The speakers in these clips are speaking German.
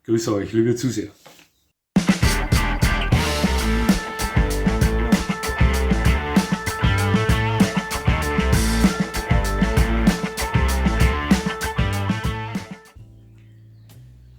Grüße euch, liebe Zuseher.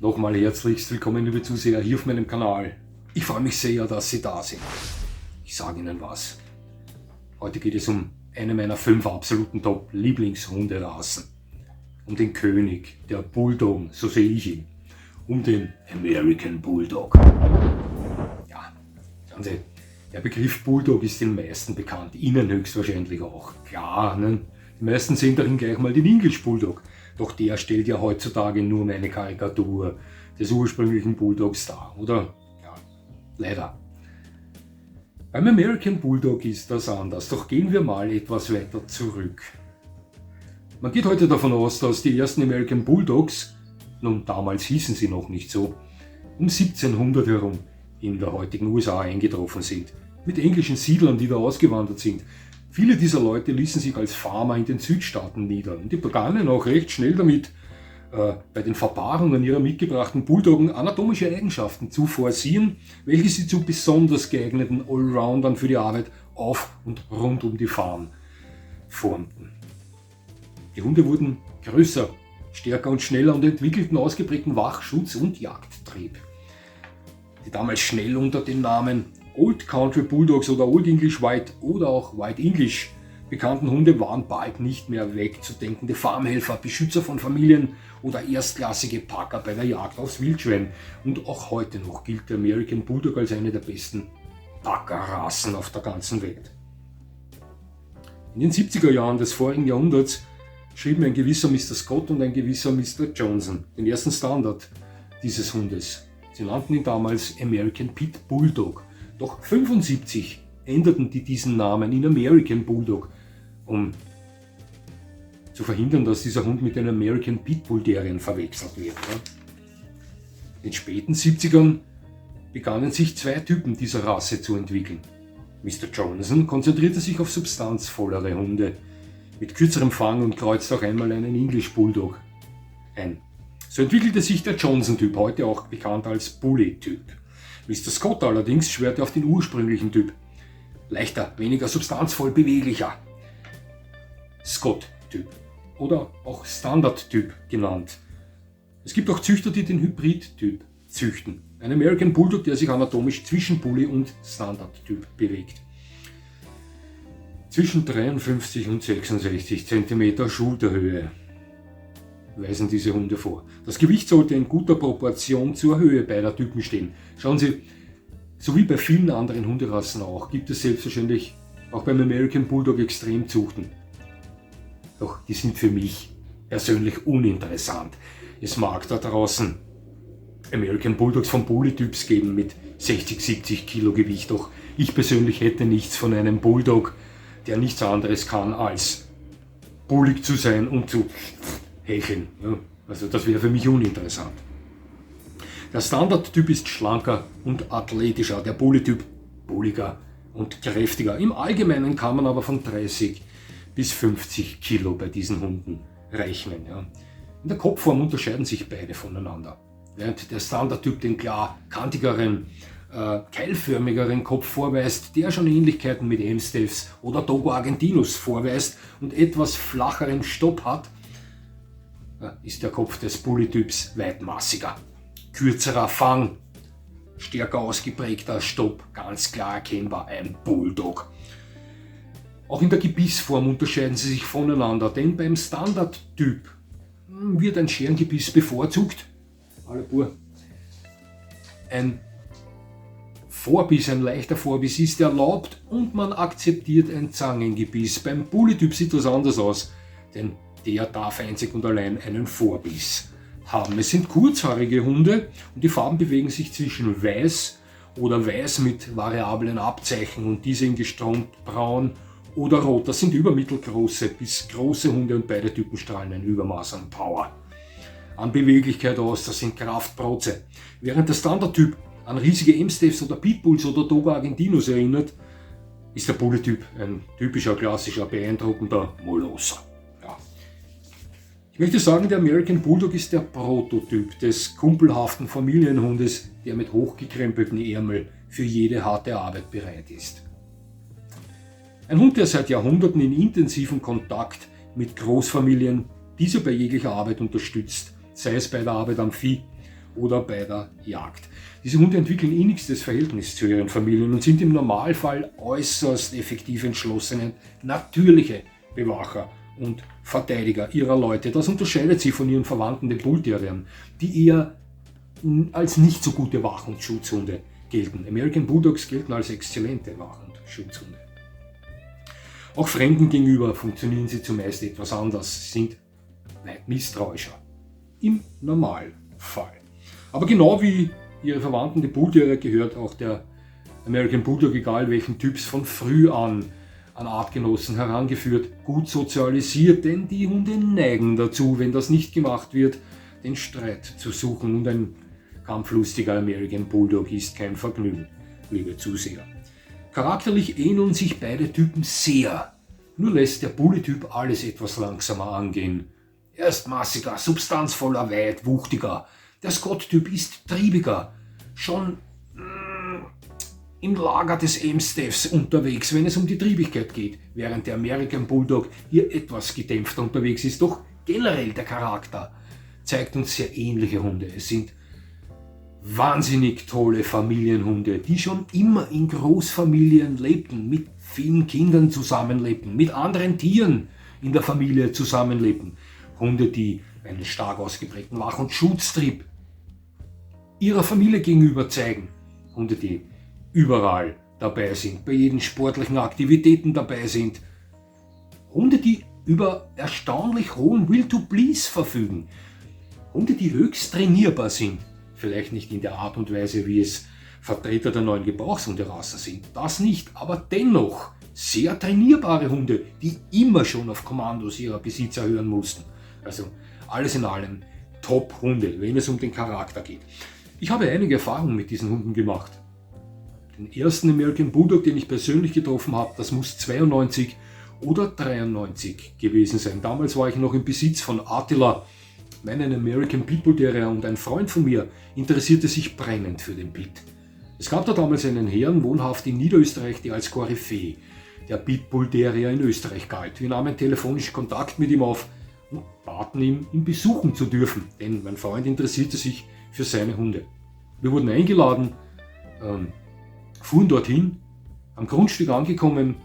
Nochmal herzlichst willkommen, liebe Zuseher, hier auf meinem Kanal. Ich freue mich sehr, dass Sie da sind. Ich sage Ihnen was. Heute geht es um eine meiner 5 absoluten Top-Lieblingshunderassen. Um den König der Bulldoggen, so sehe ich ihn. Um den American Bulldog. Ja, schauen Sie, der Begriff Bulldog ist den meisten bekannt, Ihnen höchstwahrscheinlich auch. Klar, ne? Die meisten sehen darin gleich mal den English Bulldog. Doch der stellt ja heutzutage nur eine Karikatur des ursprünglichen Bulldogs dar, oder? Ja, leider. Beim American Bulldog ist das anders, doch gehen wir mal etwas weiter zurück. Man geht heute davon aus, dass die ersten American Bulldogs, nun damals hießen sie noch nicht so, um 1700 herum in der heutigen USA eingetroffen sind, mit englischen Siedlern, die da ausgewandert sind. Viele dieser Leute ließen sich als Farmer in den Südstaaten nieder und die begannen auch recht schnell damit, bei den Verpaarungen ihrer mitgebrachten Bulldoggen anatomische Eigenschaften zu forcieren, welche sie zu besonders geeigneten Allroundern für die Arbeit auf und rund um die Farm formten. Die Hunde wurden größer, stärker und schneller und entwickelten ausgeprägten Wachschutz und Jagdtrieb. Die damals schnell unter den Namen Old Country Bulldogs oder Old English White oder auch White English bekannten Hunde waren bald nicht mehr wegzudenkende Farmhelfer, Beschützer von Familien oder erstklassige Packer bei der Jagd aufs Wildschwein. Und auch heute noch gilt der American Bulldog als eine der besten Packerrassen auf der ganzen Welt. In den 70er Jahren des vorigen Jahrhunderts schrieben ein gewisser Mr. Scott und ein gewisser Mr. Johnson den ersten Standard dieses Hundes. Sie nannten ihn damals American Pit Bulldog. Doch 1975 änderten die diesen Namen in American Bulldog, um zu verhindern, dass dieser Hund mit einem American Pitbull Terrier verwechselt wird. In den späten 70ern begannen sich 2 Typen dieser Rasse zu entwickeln. Mr. Johnson konzentrierte sich auf substanzvollere Hunde mit kürzerem Fang und kreuzte auch einmal einen English Bulldog ein. So entwickelte sich der Johnson-Typ, heute auch bekannt als Bully-Typ. Mr. Scott allerdings schwörte auf den ursprünglichen Typ. Leichter, weniger substanzvoll, beweglicher. Scott-Typ oder auch Standard-Typ genannt. Es gibt auch Züchter, die den Hybrid-Typ züchten. Ein American Bulldog, der sich anatomisch zwischen Bully und Standard-Typ bewegt. Zwischen 53 und 66 cm Schulterhöhe weisen diese Hunde vor. Das Gewicht sollte in guter Proportion zur Höhe beider Typen stehen. Schauen Sie, so wie bei vielen anderen Hunderassen auch, gibt es selbstverständlich auch beim American Bulldog Extremzuchten. Doch die sind für mich persönlich uninteressant. Es mag da draußen American Bulldogs von Bully-Typs geben mit 60, 70 Kilo Gewicht, doch ich persönlich hätte nichts von einem Bulldog, der nichts anderes kann als bullig zu sein und zu hecheln. Ja, also das wäre für mich uninteressant. Der Standard-Typ ist schlanker und athletischer, der Bully-Typ bulliger und kräftiger. Im Allgemeinen kann man aber von 30 bis 50 Kilo bei diesen Hunden rechnen. Ja. In der Kopfform unterscheiden sich beide voneinander. Während der Standard-Typ den klar kantigeren, keilförmigeren Kopf vorweist, der schon Ähnlichkeiten mit Amstaffs oder Dogo Argentinus vorweist und etwas flacheren Stopp hat, ist der Kopf des Bully-Typs weitmassiger. Kürzerer Fang, stärker ausgeprägter Stopp, ganz klar erkennbar ein Bulldog. Auch in der Gebissform unterscheiden sie sich voneinander, denn beim Standard-Typ wird ein Scherengebiss bevorzugt. Ein Vorbiss, ein leichter Vorbiss ist erlaubt und man akzeptiert ein Zangengebiss. Beim Bully-Typ sieht das anders aus, denn der darf einzig und allein einen Vorbiss haben. Es sind kurzhaarige Hunde und die Farben bewegen sich zwischen weiß oder weiß mit variablen Abzeichen und diese in gestrommt braun oder rot. Das sind übermittelgroße bis große Hunde und beide Typen strahlen ein Übermaß an Power, an Beweglichkeit aus, das sind Kraftprotze. Während der Standard-Typ an riesige Amstaffs oder Pitbulls oder Dogo Argentinus erinnert, ist der Bully-Typ ein typischer, klassischer, beeindruckender Molosser. Ja. Ich möchte sagen, der American Bulldog ist der Prototyp des kumpelhaften Familienhundes, der mit hochgekrempelten Ärmel für jede harte Arbeit bereit ist. Ein Hund, der seit Jahrhunderten in intensivem Kontakt mit Großfamilien diese bei jeglicher Arbeit unterstützt, sei es bei der Arbeit am Vieh oder bei der Jagd. Diese Hunde entwickeln innigstes Verhältnis zu ihren Familien und sind im Normalfall äußerst effektiv entschlossene, natürliche Bewacher und Verteidiger ihrer Leute. Das unterscheidet sie von ihren Verwandten, den Bullterriern, die eher als nicht so gute Wach- und Schutzhunde gelten. American Bulldogs gelten als exzellente Wach- und Schutzhunde. Auch Fremden gegenüber funktionieren sie zumeist etwas anders, sind weit misstrauischer. Im Normalfall. Aber genau wie ihre Verwandten, die Bullterrier, gehört auch der American Bulldog, egal welchen Typs, von früh an Artgenossen herangeführt, gut sozialisiert, denn die Hunde neigen dazu, wenn das nicht gemacht wird, den Streit zu suchen, und ein kampflustiger American Bulldog ist kein Vergnügen, liebe Zuseher. Charakterlich ähneln sich beide Typen sehr, nur lässt der Bully-Typ alles etwas langsamer angehen. Er ist massiger, substanzvoller, weit, wuchtiger. Der Scott-Typ ist triebiger, schon im Lager des Amstaffs unterwegs, wenn es um die Triebigkeit geht, während der American Bulldog hier etwas gedämpfter unterwegs ist. Doch generell der Charakter zeigt uns sehr ähnliche Hunde. Es sind wahnsinnig tolle Familienhunde, die schon immer in Großfamilien lebten, mit vielen Kindern zusammenlebten, mit anderen Tieren in der Familie zusammenlebten. Hunde, die einen stark ausgeprägten Wach- und Schutztrieb ihrer Familie gegenüber zeigen. Hunde, die überall dabei sind, bei jeden sportlichen Aktivitäten dabei sind. Hunde, die über erstaunlich hohen Will to Please verfügen. Hunde, die höchst trainierbar sind. Vielleicht nicht in der Art und Weise, wie es Vertreter der neuen Gebrauchshunderasse sind. Das nicht, aber dennoch sehr trainierbare Hunde, die immer schon auf Kommandos ihrer Besitzer hören mussten. Also alles in allem Top-Hunde, wenn es um den Charakter geht. Ich habe einige Erfahrungen mit diesen Hunden gemacht. Den ersten American Bulldog, den ich persönlich getroffen habe, das muss 92 oder 93 gewesen sein. Damals war ich noch im Besitz von Attila, meinen American Pitbull Terrier, und ein Freund von mir interessierte sich brennend für den Pit. Es gab da damals einen Herrn, wohnhaft in Niederösterreich, der als Koryphäe der Pitbull Terrier in Österreich galt. Wir nahmen telefonisch Kontakt mit ihm auf und baten ihn besuchen zu dürfen, denn mein Freund interessierte sich für seine Hunde. Wir wurden eingeladen, fuhren dorthin, am Grundstück angekommen,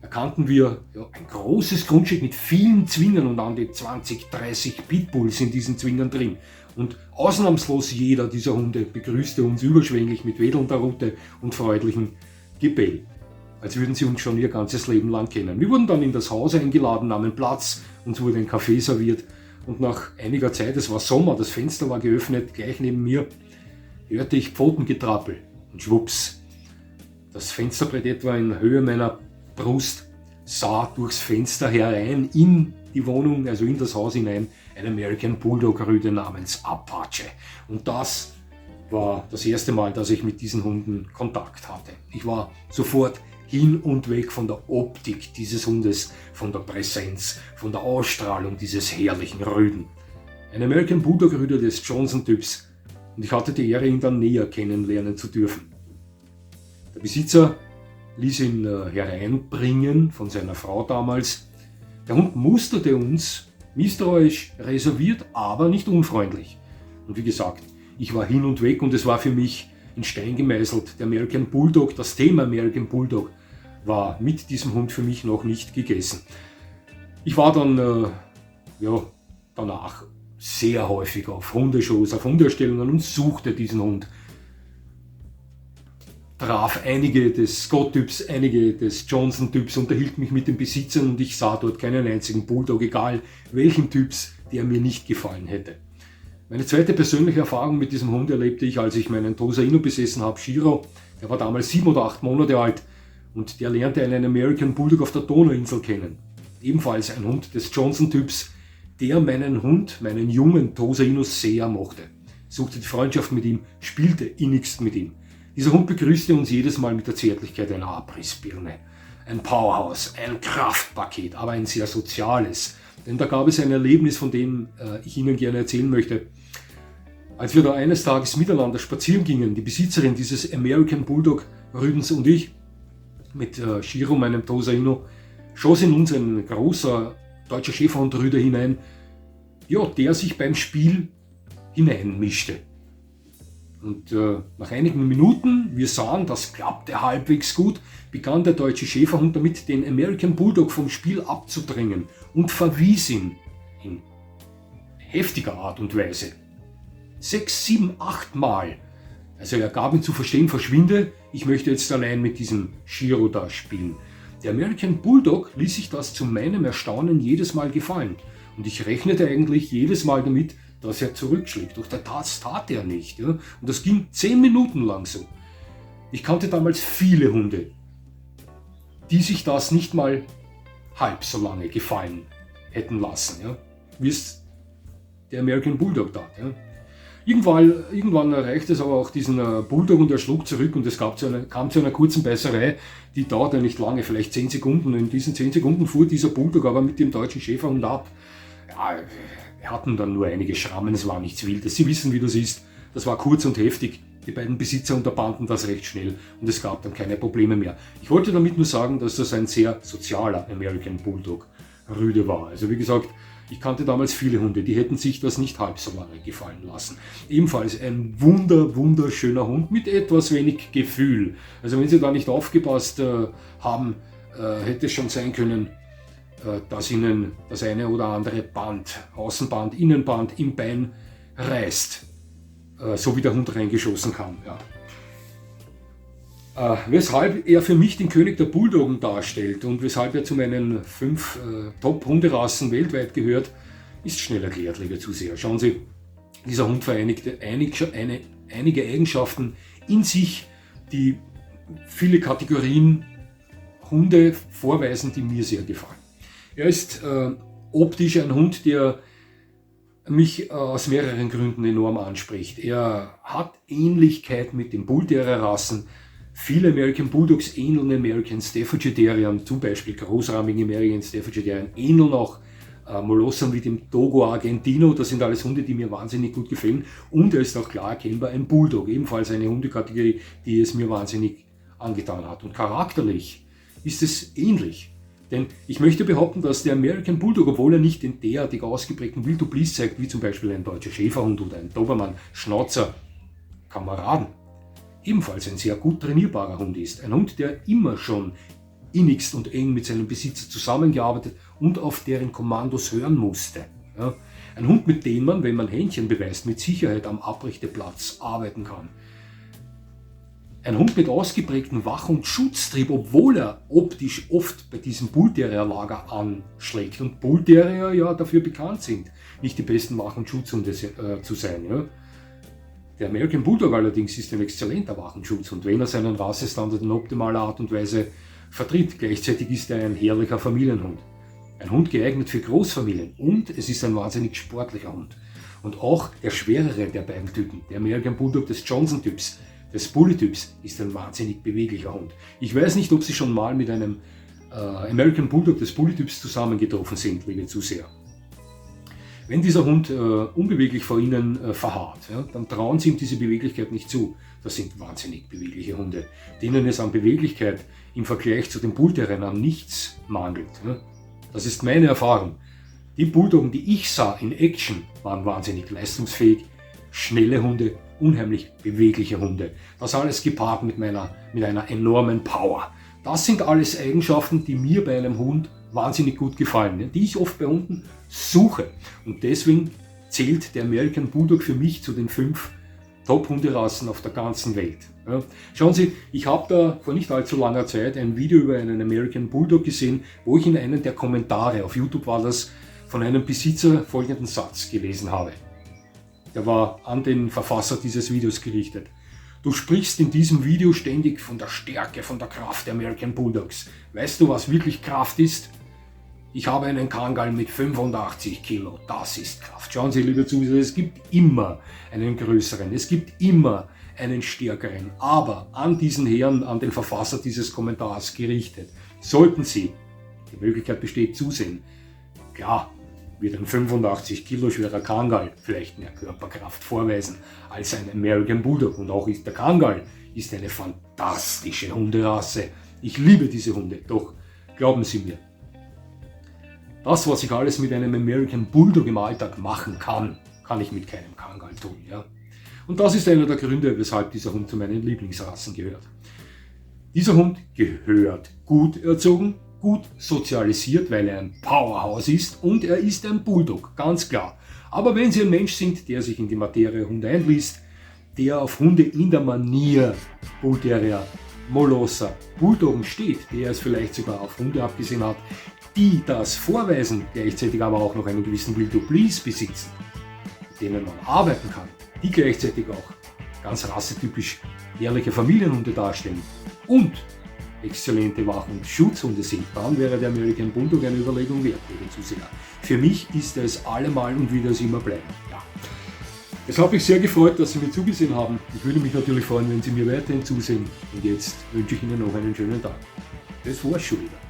erkannten wir ein großes Grundstück mit vielen Zwingern und an die 20, 30 Pitbulls in diesen Zwingern drin. Und ausnahmslos jeder dieser Hunde begrüßte uns überschwänglich mit wedelnder Rute und freundlichem Gebell, als würden sie uns schon ihr ganzes Leben lang kennen. Wir wurden dann in das Haus eingeladen, nahmen Platz, uns wurde ein Kaffee serviert, und nach einiger Zeit, es war Sommer, das Fenster war geöffnet, gleich neben mir, hörte ich Pfotengetrappel und schwupps. Das Fensterbrett etwa in Höhe meiner Brust sah durchs Fenster herein in die Wohnung, also in das Haus hinein, ein American Bulldog Rüde namens Apache. Und das war das erste Mal, dass ich mit diesen Hunden Kontakt hatte. Ich war sofort hin und weg von der Optik dieses Hundes, von der Präsenz, von der Ausstrahlung dieses herrlichen Rüden. Ein American Bulldog Rüde des Johnson-Typs, und ich hatte die Ehre, ihn dann näher kennenlernen zu dürfen. Der Besitzer ließ ihn hereinbringen von seiner Frau damals. Der Hund musterte uns, misstrauisch, reserviert, aber nicht unfreundlich. Und wie gesagt, ich war hin und weg, und es war für mich in Stein gemeißelt. Der American Bulldog, das Thema American Bulldog, war mit diesem Hund für mich noch nicht gegessen. Ich war dann danach sehr häufig auf Hundeshows, auf Hundeausstellungen und suchte diesen Hund. Traf einige des Scott-Typs, einige des Johnson-Typs, unterhielt mich mit den Besitzern, und ich sah dort keinen einzigen Bulldog, egal welchen Typs, der mir nicht gefallen hätte. Meine zweite persönliche Erfahrung mit diesem Hund erlebte ich, als ich meinen Tosa Inu besessen habe, Shiro. Der war damals 7 oder 8 Monate alt, und der lernte einen American Bulldog auf der Donauinsel kennen. Ebenfalls ein Hund des Johnson-Typs, der meinen Hund, meinen jungen Tosa Inu, sehr mochte. Suchte die Freundschaft mit ihm, spielte innigst mit ihm. Dieser Hund begrüßte uns jedes Mal mit der Zärtlichkeit einer Abrissbirne. Ein Powerhouse, ein Kraftpaket, aber ein sehr soziales. Denn da gab es ein Erlebnis, von dem ich Ihnen gerne erzählen möchte. Als wir da eines Tages miteinander spazieren gingen, die Besitzerin dieses American Bulldog Rüdens und ich, mit Shiro, meinem Tosa Inu, schoss in uns ein großer deutscher Schäferhund Rüde hinein, ja, der sich beim Spiel hineinmischte. Und nach einigen Minuten, wir sahen, das klappte halbwegs gut, begann der deutsche Schäferhund damit, den American Bulldog vom Spiel abzudrängen und verwies ihn in heftiger Art und Weise. 6, 7, 8 Mal. Also er gab ihm zu verstehen, verschwinde, ich möchte jetzt allein mit diesem Shiro da spielen. Der American Bulldog ließ sich das zu meinem Erstaunen jedes Mal gefallen. Und ich rechnete eigentlich jedes Mal damit, dass er zurückschlägt. Doch das tat er nicht. Ja? Und das ging 10 Minuten lang so. Ich kannte damals viele Hunde, die sich das nicht mal halb so lange gefallen hätten lassen. Ja? Wie es der American Bulldog tat. Ja? Irgendwann erreichte es aber auch diesen Bulldog und er schlug zurück und es kam zu einer kurzen Beißerei, die dauerte nicht lange, vielleicht 10 Sekunden. In diesen 10 Sekunden fuhr dieser Bulldog aber mit dem deutschen Schäferhund ab. Ja, wir hatten dann nur einige Schrammen, es war nichts Wildes. Sie wissen, wie das ist. Das war kurz und heftig. Die beiden Besitzer unterbanden das recht schnell und es gab dann keine Probleme mehr. Ich wollte damit nur sagen, dass das ein sehr sozialer American Bulldog Rüde war. Also wie gesagt, ich kannte damals viele Hunde, die hätten sich das nicht halb so lange gefallen lassen. Ebenfalls ein wunderschöner Hund mit etwas wenig Gefühl. Also wenn Sie da nicht aufgepasst haben, hätte es schon sein können, dass Ihnen das eine oder andere Band, Außenband, Innenband im Bein reißt, so wie der Hund reingeschossen kam. Ja. Weshalb er für mich den König der Bulldoggen darstellt und weshalb er zu meinen 5 Top-Hunderassen weltweit gehört, ist schnell erklärt, liebe Zuseher. Schauen Sie, dieser Hund vereinigte einige Eigenschaften in sich, die viele Kategorien Hunde vorweisen, die mir sehr gefallen. Er ist optisch ein Hund, der mich aus mehreren Gründen enorm anspricht. Er hat Ähnlichkeit mit den Bullterrier-Rassen. Viele American Bulldogs ähneln American Staffordshire Terriern, zum Beispiel großrahmige American Staffordshire Terriern, ähneln auch Molossern wie dem Dogo Argentino. Das sind alles Hunde, die mir wahnsinnig gut gefallen. Und er ist auch klar erkennbar ein Bulldog, ebenfalls eine Hundekategorie, die es mir wahnsinnig angetan hat. Und charakterlich ist es ähnlich. Denn ich möchte behaupten, dass der American Bulldog, obwohl er nicht den derartig ausgeprägten Wild und Biss zeigt, wie zum Beispiel ein deutscher Schäferhund oder ein Dobermann, Schnauzer, Kameraden, ebenfalls ein sehr gut trainierbarer Hund ist. Ein Hund, der immer schon innigst und eng mit seinem Besitzer zusammengearbeitet und auf deren Kommandos hören musste. Ja, ein Hund, mit dem man, wenn man Händchen beweist, mit Sicherheit am Abrichteplatz arbeiten kann. Ein Hund mit ausgeprägtem Wach- und Schutztrieb, obwohl er optisch oft bei diesem Bullterrier-Lager anschlägt. Und Bullterrier ja dafür bekannt sind, nicht die besten Wach- und Schutzhunde zu sein. Ja. Der American Bulldog allerdings ist ein exzellenter Wach- und Schutzhund, wenn er seinen Rassestandard in optimaler Art und Weise vertritt. Gleichzeitig ist er ein herrlicher Familienhund. Ein Hund geeignet für Großfamilien und es ist ein wahnsinnig sportlicher Hund. Und auch der schwerere der beiden Typen, der American Bulldog des Johnson-Typs, des Bully-Typs, ist ein wahnsinnig beweglicher Hund. Ich weiß nicht, ob Sie schon mal mit einem American Bulldog des Bully-Typs zusammengetroffen sind, liebe Zuseher. Wenn dieser Hund unbeweglich vor Ihnen verharrt, ja, dann trauen Sie ihm diese Beweglichkeit nicht zu. Das sind wahnsinnig bewegliche Hunde, denen es an Beweglichkeit im Vergleich zu den Bullterriern an nichts mangelt. Ja. Das ist meine Erfahrung. Die Bulldoggen, die ich sah in Action, waren wahnsinnig leistungsfähig, schnelle Hunde, unheimlich bewegliche Hunde. Das alles gepaart mit einer enormen Power. Das sind alles Eigenschaften, die mir bei einem Hund wahnsinnig gut gefallen, die ich oft bei Hunden suche. Und deswegen zählt der American Bulldog für mich zu den 5 Top-Hunderassen auf der ganzen Welt. Ja. Schauen Sie, ich habe da vor nicht allzu langer Zeit ein Video über einen American Bulldog gesehen, wo ich in einem der Kommentare, auf YouTube war das, von einem Besitzer folgenden Satz gelesen habe. Der war an den Verfasser dieses Videos gerichtet. Du sprichst in diesem Video ständig von der Stärke, von der Kraft der American Bulldogs. Weißt du, was wirklich Kraft ist? Ich habe einen Kangal mit 85 Kilo. Das ist Kraft. Schauen Sie, liebe Zuseher, es gibt immer einen größeren, es gibt immer einen stärkeren. Aber an diesen Herrn, an den Verfasser dieses Kommentars gerichtet, sollten Sie, die Möglichkeit besteht, zusehen. Klar, wird ein 85 Kilo schwerer Kangal vielleicht mehr Körperkraft vorweisen als ein American Bulldog. Und auch der Kangal ist eine fantastische Hunderasse. Ich liebe diese Hunde, doch glauben Sie mir, das, was ich alles mit einem American Bulldog im Alltag machen kann, kann ich mit keinem Kangal tun. Ja? Und das ist einer der Gründe, weshalb dieser Hund zu meinen Lieblingsrassen gehört. Dieser Hund gehört gut erzogen, gut sozialisiert, weil er ein Powerhouse ist und er ist ein Bulldog, ganz klar. Aber wenn Sie ein Mensch sind, der sich in die Materie Hunde einliest, der auf Hunde in der Manier Bull Terrier, Molosser, Bulldoggen steht, der es vielleicht sogar auf Hunde abgesehen hat, die das vorweisen, gleichzeitig aber auch noch einen gewissen Will to Please besitzen, mit denen man arbeiten kann, die gleichzeitig auch ganz rassetypisch ehrliche Familienhunde darstellen und exzellente Wach- und Schutzhunde sind, dann wäre der American Bulldog eine Überlegung wert, liebe Zuseher. Für mich ist er es allemal und wird es immer bleiben. Ja. Es hat mich sehr gefreut, dass Sie mir zugesehen haben. Ich würde mich natürlich freuen, wenn Sie mir weiterhin zusehen. Und jetzt wünsche ich Ihnen noch einen schönen Tag. Das war's schon wieder.